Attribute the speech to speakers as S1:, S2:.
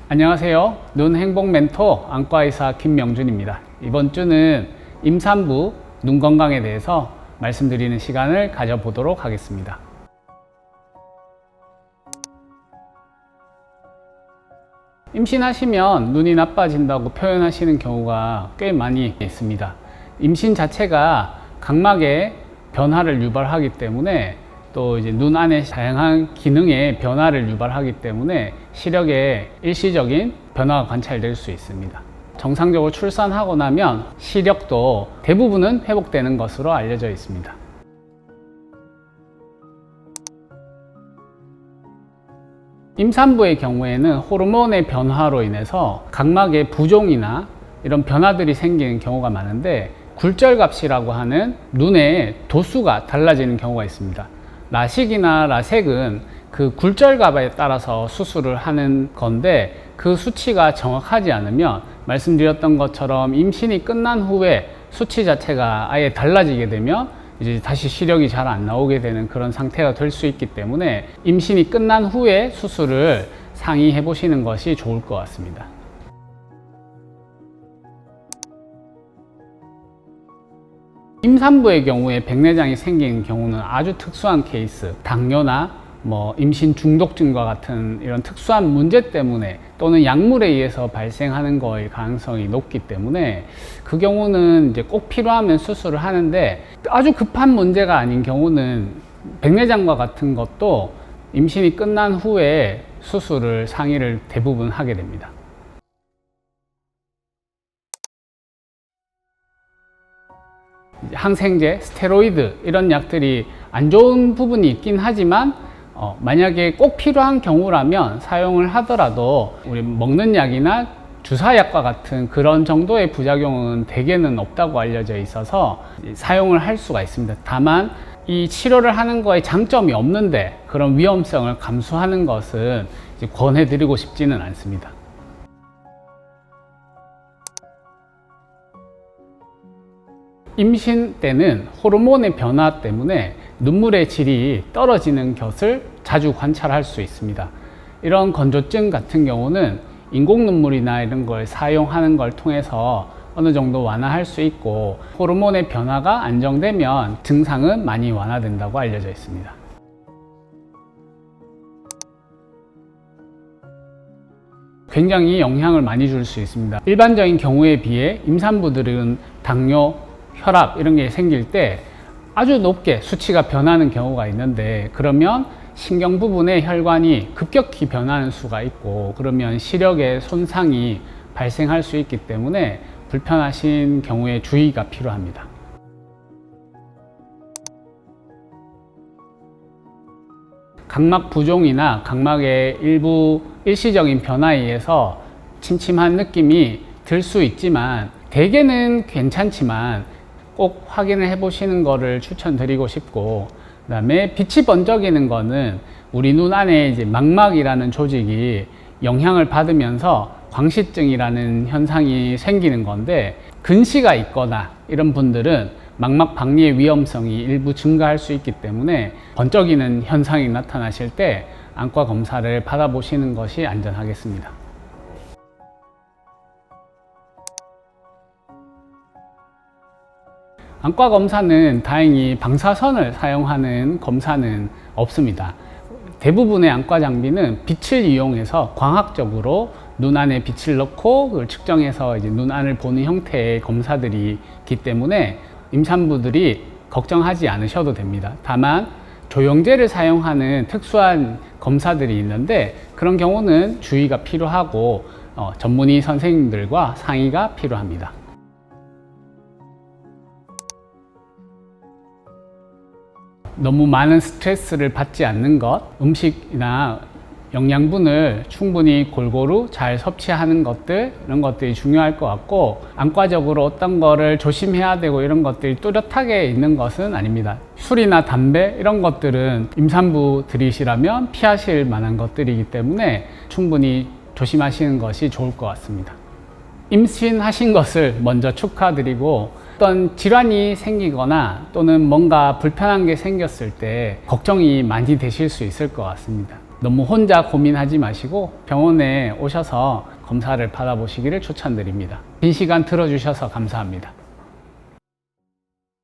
S1: 안녕하세요. 눈 행복 멘토 안과의사 김명준입니다. 이번 주는 임산부 눈 건강에 대해서 말씀드리는 시간을 가져보도록 하겠습니다. 임신하시면 눈이 나빠진다고 표현하시는 경우가 꽤 많이 있습니다. 임신 자체가 각막의 변화를 유발하기 때문에 또 이제 눈 안에 다양한 기능의 변화를 유발하기 때문에 시력에 일시적인 변화가 관찰될 수 있습니다. 정상적으로 출산하고 나면 시력도 대부분은 회복되는 것으로 알려져 있습니다. 임산부의 경우에는 호르몬의 변화로 인해서 각막의 부종이나 이런 변화들이 생기는 경우가 많은데, 굴절갑시라고 하는 눈의 도수가 달라지는 경우가 있습니다. 라식이나 라섹은 그 굴절갑에 따라서 수술을 하는 건데, 그 수치가 정확하지 않으면 말씀드렸던 것처럼 임신이 끝난 후에 수치 자체가 아예 달라지게 되면 이제 다시 시력이 잘 안 나오게 되는 그런 상태가 될 수 있기 때문에 임신이 끝난 후에 수술을 상의해 보시는 것이 좋을 것 같습니다. 임산부의 경우에 백내장이 생기는 경우는 아주 특수한 케이스, 당뇨나 임신 중독증과 같은 이런 특수한 문제 때문에 또는 약물에 의해서 발생하는 거의 가능성이 높기 때문에 그 경우는 이제 꼭 필요하면 수술을 하는데, 아주 급한 문제가 아닌 경우는 백내장과 같은 것도 임신이 끝난 후에 수술을 상의를 대부분 하게 됩니다. 항생제, 스테로이드 이런 약들이 안 좋은 부분이 있긴 하지만 만약에 꼭 필요한 경우라면 사용을 하더라도 우리 먹는 약이나 주사약과 같은 그런 정도의 부작용은 대개는 없다고 알려져 있어서 사용을 할 수가 있습니다. 다만 이 치료를 하는 거에 장점이 없는데 그런 위험성을 감수하는 것은 권해드리고 싶지는 않습니다. 임신 때는 호르몬의 변화 때문에 눈물의 질이 떨어지는 것을 자주 관찰할 수 있습니다. 이런 건조증 같은 경우는 인공 눈물이나 이런 걸 사용하는 걸 통해서 어느 정도 완화할 수 있고, 호르몬의 변화가 안정되면 증상은 많이 완화된다고 알려져 있습니다. 굉장히 영향을 많이 줄 수 있습니다. 일반적인 경우에 비해 임산부들은 당뇨, 혈압 이런 게 생길 때 아주 높게 수치가 변하는 경우가 있는데, 그러면 신경 부분의 혈관이 급격히 변하는 수가 있고, 그러면 시력에 손상이 발생할 수 있기 때문에 불편하신 경우에 주의가 필요합니다. 각막 부종이나 각막의 일부 일시적인 변화에 의해서 침침한 느낌이 들 수 있지만 대개는 괜찮지만 꼭 확인을 해 보시는 것을 추천드리고 싶고, 그 다음에 빛이 번쩍이는 거는 우리 눈 안에 이제 망막이라는 조직이 영향을 받으면서 광시증이라는 현상이 생기는 건데, 근시가 있거나 이런 분들은 망막 박리의 위험성이 일부 증가할 수 있기 때문에 번쩍이는 현상이 나타나실 때 안과 검사를 받아보시는 것이 안전하겠습니다. 안과 검사는 다행히 방사선을 사용하는 검사는 없습니다. 대부분의 안과 장비는 빛을 이용해서 광학적으로 눈 안에 빛을 넣고 그걸 측정해서 이제 눈 안을 보는 형태의 검사들이 있기 때문에 임산부들이 걱정하지 않으셔도 됩니다. 다만 조영제를 사용하는 특수한 검사들이 있는데, 그런 경우는 주의가 필요하고 전문의 선생님들과 상의가 필요합니다. 너무 많은 스트레스를 받지 않는 것, 음식이나 영양분을 충분히 골고루 잘 섭취하는 것들, 이런 것들이 중요할 것 같고, 안과적으로 어떤 거를 조심해야 되고 이런 것들이 뚜렷하게 있는 것은 아닙니다. 술이나 담배 이런 것들은 임산부들이시라면 피하실 만한 것들이기 때문에 충분히 조심하시는 것이 좋을 것 같습니다. 임신하신 것을 먼저 축하드리고, 어떤 질환이 생기거나 또는 뭔가 불편한 게 생겼을 때 걱정이 많이 되실 수 있을 것 같습니다. 너무 혼자 고민하지 마시고 병원에 오셔서 검사를 받아보시기를 추천드립니다. 긴 시간 들어주셔서 감사합니다.